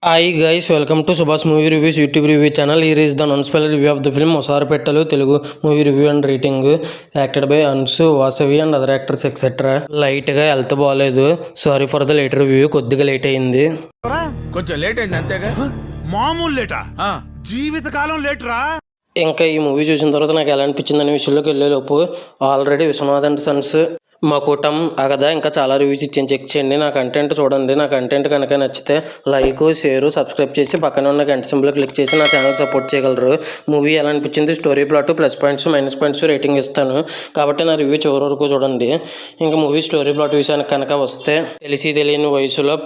Hi guys, welcome to Subhash movie reviews YouTube review channel. Here is the unspelled review of the film మొసారపెట్టలు Telugu movie review and rating. Acted by Anshu, Vasavi and other actors etcetera. లైట్గా health బాగాలేదు, sorry for the late review. కొద్దిగా late అయింది, కొంచెం late అయింది అంతేగా. మామూలు లేటా? జీవితకాలం లేట్ రా. ఇంకా ఈ మూవీ చూసిన తర్వాత నాకు ఎలా అనిపించింది అనే విషయంలోకి వెళ్ళేలోపు ఆల్రెడీ విశ్వనాథ్ అండ్ సన్స్, మకుటం, అగదా ఇంకా చాలా రివ్యూస్ ఇచ్చాను, చెక్ చేయండి. నా కంటెంట్ చూడండి. నా కంటెంట్ కనుక నచ్చితే లైక్, షేర్, సబ్స్క్రైబ్ చేసి పక్కన ఉన్న గంట సింబల్ క్లిక్ చేసి నా ఛానల్ సపోర్ట్ చేయగలరు. మూవీ ఎలా అనిపించింది, story plot, plus points, minus points rating ఇస్తాను, కాబట్టి నా రివ్యూ చివరి వరకు చూడండి. ఇంకా మూవీ స్టోరీ ప్లాట్ విషయానికి కనుక వస్తే, తెలిసి తెలియని వయసులో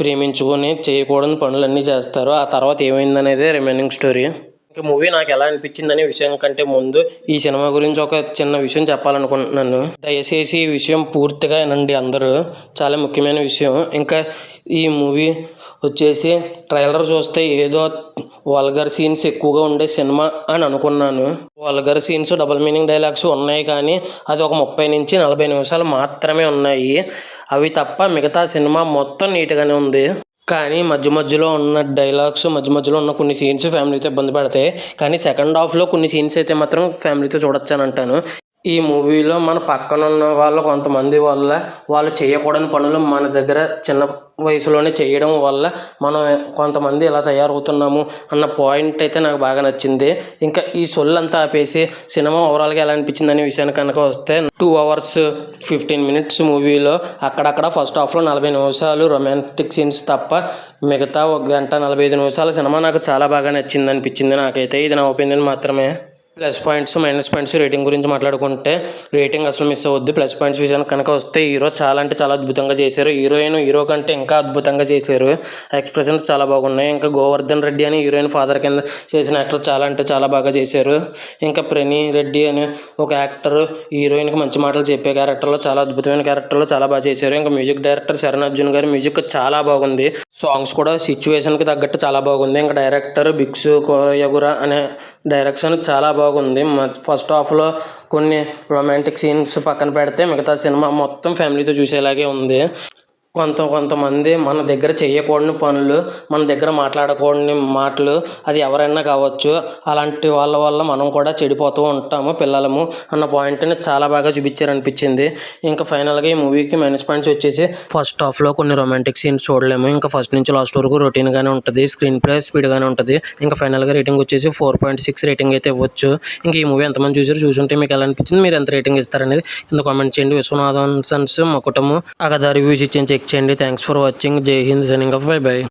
ప్రేమించుకొని చేయకూడని పనులన్నీ చేస్తారు. ఆ తర్వాత ఏమైందనేదే రిమైనింగ్ స్టోరీ. ఇంకా మూవీ నాకు ఎలా అనిపించింది అనే విషయం కంటే ముందు ఈ సినిమా గురించి ఒక చిన్న విషయం చెప్పాలనుకుంటున్నాను. దయచేసి ఈ విషయం పూర్తిగా వినండి అందరూ, చాలా ముఖ్యమైన విషయం. ఇంకా ఈ మూవీ వచ్చేసి ట్రైలర్ చూస్తే ఏదో వల్గర్ సీన్స్ ఎక్కువగా ఉండే సినిమా అని అనుకున్నాను. Vulgar scenes, double meaning dialogues ఉన్నాయి, కానీ అది ఒక 30 నుంచి 40 నిమిషాలు మాత్రమే ఉన్నాయి. అవి తప్ప మిగతా సినిమా మొత్తం నీట్గానే ఉంది. కానీ మధ్య మధ్యలో ఉన్న డైలాగ్స్, మధ్య మధ్యలో ఉన్న కొన్ని సీన్స్ ఫ్యామిలీతో ఇబ్బంది పడతాయి. కానీ సెకండ్ హాఫ్లో కొన్ని సీన్స్ అయితే మాత్రం ఫ్యామిలీతో చూడొచ్చు అని అంటాను. ఈ మూవీలో మన పక్కన ఉన్న వాళ్ళు కొంతమంది వల్ల వాళ్ళు చేయకూడని పనులు మన దగ్గర చిన్న వయసులోనే చేయడం వల్ల మనం కొంతమంది ఇలా తయారవుతున్నాము అన్న పాయింట్ అయితే నాకు బాగా నచ్చింది. ఇంకా ఈ సొల్లంతా ఆపేసి సినిమా ఓవరాల్గా ఎలా అనిపించింది అనే విషయానికి కనుక వస్తే, 2 hours 15 minutes మూవీలో అక్కడక్కడ ఫస్ట్ హాఫ్లో 40 నిమిషాలు రొమాంటిక్ సీన్స్ తప్ప మిగతా 1 గంట 45 నిమిషాల సినిమా నాకు చాలా బాగా నచ్చింది అనిపించింది నాకైతే. ఇది నా ఒపీనియన్ మాత్రమే. Plus points, minus points rating గురించి మాట్లాడుకుంటే, రేటింగ్ అసలు మిస్ అవ్వద్దు. ప్లస్ పాయింట్స్ విషయానికి కనుక వస్తే, హీరో చాలా అంటే చాలా అద్భుతంగా చేశారు. హీరో కంటే ఇంకా అద్భుతంగా చేశారు. ఎక్స్ప్రెషన్స్ చాలా బాగున్నాయి. ఇంకా గోవర్ధన్ రెడ్డి అని హీరోయిన్ ఫాదర్ కింద చేసిన యాక్టర్ చాలా అంటే చాలా బాగా చేశారు. ఇంకా ప్రణీ రెడ్డి అనే ఒక యాక్టర్ హీరోయిన్కి మంచి మాటలు చెప్పే క్యారెక్టర్లో, చాలా అద్భుతమైన క్యారెక్టర్లో చాలా బాగా చేశారు. ఇంకా మ్యూజిక్ డైరెక్టర్ శరణ్ అర్జున్ గారి మ్యూజిక్ చాలా బాగుంది. సాంగ్స్ కూడా సిచ్యువేషన్కి తగ్గట్టు చాలా బాగుంది. ఇంకా డైరెక్టర్ బిక్సు కోయగురా అనే డైరెక్షన్ చాలా బాగుంది. ఫస్ట్ హాఫ్లో కొన్ని రొమాంటిక్ సీన్స్ పక్కన పెడితే మిగతా సినిమా మొత్తం ఫ్యామిలీతో చూసేలాగే ఉంది. కొంతమంది మన దగ్గర చేయకూడని పనులు, మన దగ్గర మాట్లాడకూడని మాటలు, అది ఎవరైనా కావచ్చు, అలాంటి వాళ్ళ వల్ల మనం కూడా చెడిపోతూ ఉంటాము పిల్లలము అన్న పాయింట్ని చాలా బాగా చూపించారనిపించింది. ఇంకా ఫైనల్గా ఈ మూవీకి మైనస్ పాయింట్స్ వచ్చేసి, ఫస్ట్ హాఫ్లో కొన్ని రొమాంటిక్ సీన్స్ చూడలేము. ఇంకా ఫస్ట్ నుంచి లాస్ట్ వరకు రొటీన్గానే ఉంటుంది. స్క్రీన్ ప్లే స్పీడ్గానే ఉంటుంది. ఇంకా ఫైనల్గా రేటింగ్ వచ్చేసి 4.6 రేటింగ్ అయితే ఇవ్వచ్చు. ఇంకా ఈ మూవీ ఎంతమంది చూసుంటే మీకు ఎలా అనిపించింది, మీరు ఎంత రేటింగ్ ఇస్తారనేది కింద కామెంట్ చేయండి. విశ్వనాథన్ సన్స్, మకుటము, అగదా రివ్యూస్ ఇచ్చేయండి, చెక్ చేయండి. Thanks for watching. Jai Hind, signing off, bye by.